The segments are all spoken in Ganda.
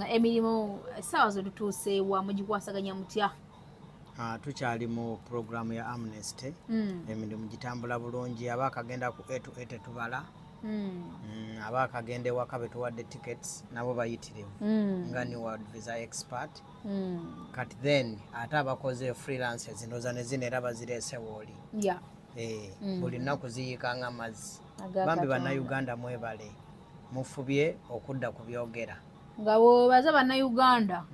Emirimu essaawa zo tutuuseewa mugikwasaganya mutya? Tukyali mu programu ya Amnesty. Emirimu gitambula bulungi. Abaakagenda ku A to A tetubala. Abaakagenda ewaka betuwadde tickets nabo bayitirivu nga New World Visa Expert. Kati then ate abakoze freelances ndoza ne zino era bazireese wooli. Buli nnaku ziyiika ng'amazzi. Bambi bannayuganda mwebale mufubye okudda ku byogera. Nga bw'obaza bannayuganda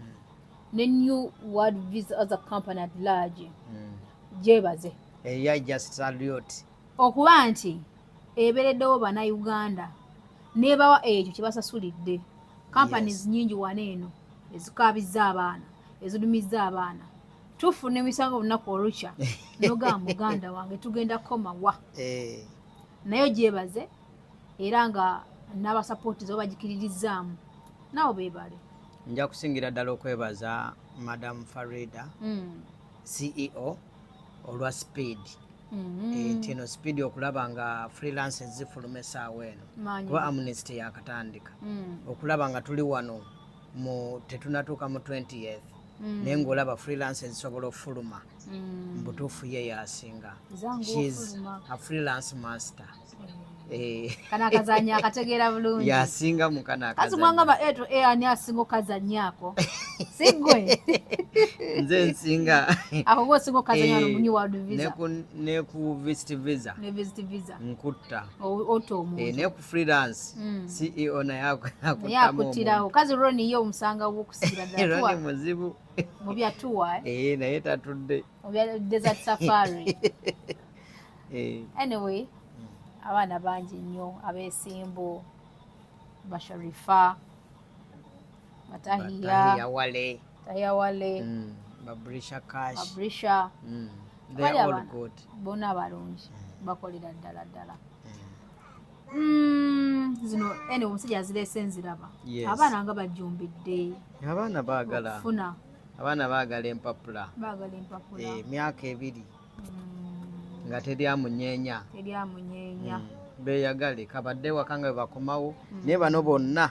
ne New World Visa as a company at large gyebaze. I just salute. Okuba nti ebeereddewo bannayuganda nebawa ekyo kye basasulidde. Companies nyingi wano eno ezikaabizza abaana ezidumizza abaana. Tufuna emisango olunaku olukya n'ogamba muganda wange tugenda komawa. Nayo gyebaze era nga n'abasapoti zo bagikiririzzaamu nabo beebale. Nja kusingira ddala okwebaza Madam Farida CEO olwa Speed. Tino Speed okulaba nga freelances zifuluma essaawa eno kuba Amnesty yakatandika okulaba nga tuli wano tetunatuuka mu 20th naye ng'olaba freelances zisobola okufuluma mbutuufu ye yasinga. She's a freelance master. Kana akazanya akategeera bulungi. Yasinga mu kana akazanya. Kazi mwangamba eto ani asinga okazanyaako. Sigwe. Nze nsinga. Ako gwe osinga okazanya no New World Visa. Ne ku Visit Visa. Ne Visit Visa. Nkutta. Otomu. Ne ku freelance. CEO na yako yakutirawo. Kazi Ronnie yo omusanga w'okusigira ddala. Ronnie muzibu. Mu bya tour. Naye tatudde. Mu bya desert safari. Anyway. Abaana bangi nnyo abeesimbu Basharifa Batahiya Wale Babrisha Cash Babrisha they are all good. Bonna balungi bakolera ddala. Zino ene omusajja azireese nziraba. Abaana nga bajjumbidde. Abaana baagala. Funa. Abaana baagala empapula. Myaka 2. Nga teryamunyeenya beeyagale kabadde wakanga we bakomawo naye bano bonna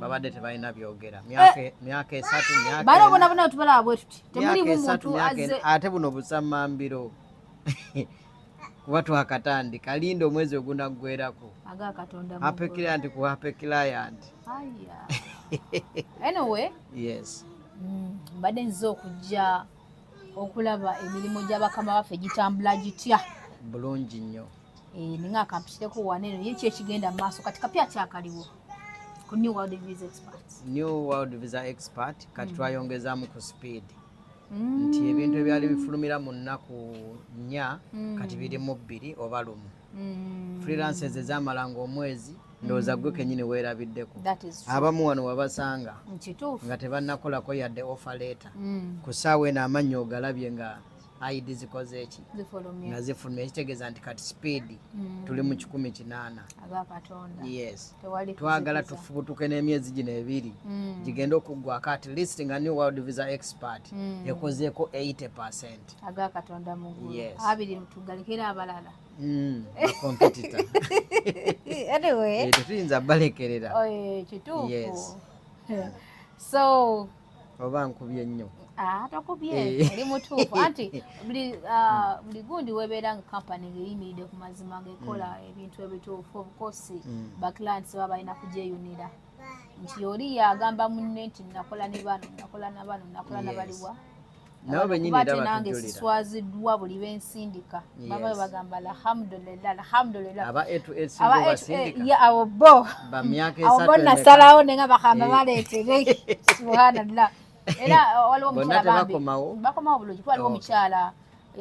babadde tebalina byogera myaka 3 bano bonna tubalaba bwe tuti temulimu muntu azze ate buno busamambiro kuba twakatandika linda omwezi ogunaggwerako happy client ku happy client. Anyway yes mbadde nzize okujja okulaba emirimu gy'abakama baffe gitambula gitya bulungi nnyo. Ninga akampishireko wano eno ye kyekigenda mu maaso kati kapya kyakaliwo ku New World Visa Expert. New World Visa Expert kati twayongezaamu ku Speed nti ebintu ebyali bifulumira mu nnaku 4 kati biri mu 2 oba 1. Freelances ezaamalanga omwezi ndowooza gwe kennyini weerabiddeko. Abamu wano wabasanga nga tebannakolako yadde offer letter ku ssaawa eno amannya ogalabye nga ID zikoze eki nga zifulumye ekitegeeza nti kati Speed tuli mu 18. Yes twagala tufubutuke n'emyezi gino 2 gigenda okuggwako at least nga New World Visa Expert ekozeeko 80%. Agakatonda mugulu. Abiri tugalekera abalala. Competitor. Anyway. Tetuyinza balekerera. Kituufu. So. Oba nkubye nnyo. Takubye. Oli mutuufu. Anti buli gundi webeera nga company ng'eyimiridde ku mazima ng'ekola ebintu ebituufu. Of course, ba clients baba balina kugyeyunira. Nti oli yagamba munne nti nakola ne bano, nakola na bano, nakola na baliwa. Nabo bennyini era batujulira. Nange siswaziddwa buli bensindika. Baba bagamba alhamdulillah. Aba etu esingo basindika. Abo bo. Ba myaka 3. Abo bonna salawo nenga bakamba baleetere. Subhanallah. Era waliwo mukyala bambi. Bakomawo bulungi. Waliwo mukyala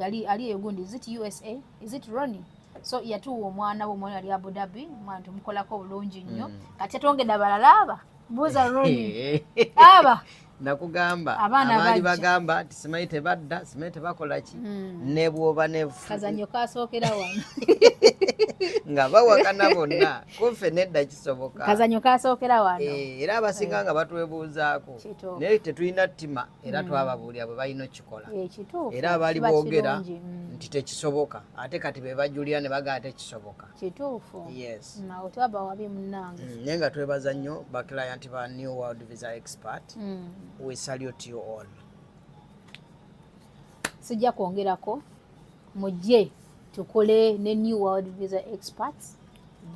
ali egundi. Is it USA? Is it Ronnie? So yatuwa omwana w'omwana ali Abu Dhabi. Mwana tumukolako bulungi nnyo. Kati atongedde abalala aba. Buuza Ronnie. Aba. Nakugamba abaali bagamba nti simanyi tebadda simanyi tebakola ki ne bwoba ne kazanyo kasookera wano nga bawakana bonna kufe nedda kisoboka kazanyo kasookera wano era abasinga nga batwebuuzaako naye tetulina ttima era twababuulira bwe balina okikola era abaali boogera nti tekisoboka ate kati be bajulira ne bagaa tekisoboka. Kituufu. Yes. Nawe twaba wabi munnange. Naye nga twebaza nnyo ba client ba New World Visa Expert. We salute you all. Sijja kwongerako mujje tukole ne New World Visa Experts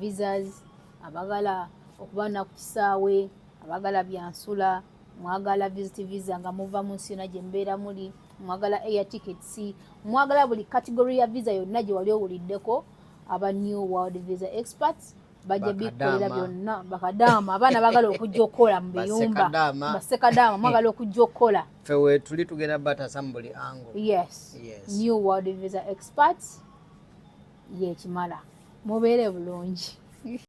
visas abagala okuba ku kisaawe abagala byansula mwagala visit visa nga muva mu nsi yonna gye mbeera muli mwagala air tickets mwagala buli category ya visa yonna gye wali owuliddeko aba New World Visa Experts bajja bikolera byonna bakadaama abaana bagala okujja okukola mu biyumba basekadaama mwagala okujja okukola fewe tuli tugenda batasa mu buli ango. Yes. New World Visa Experts ye kimala mubeere bulungi.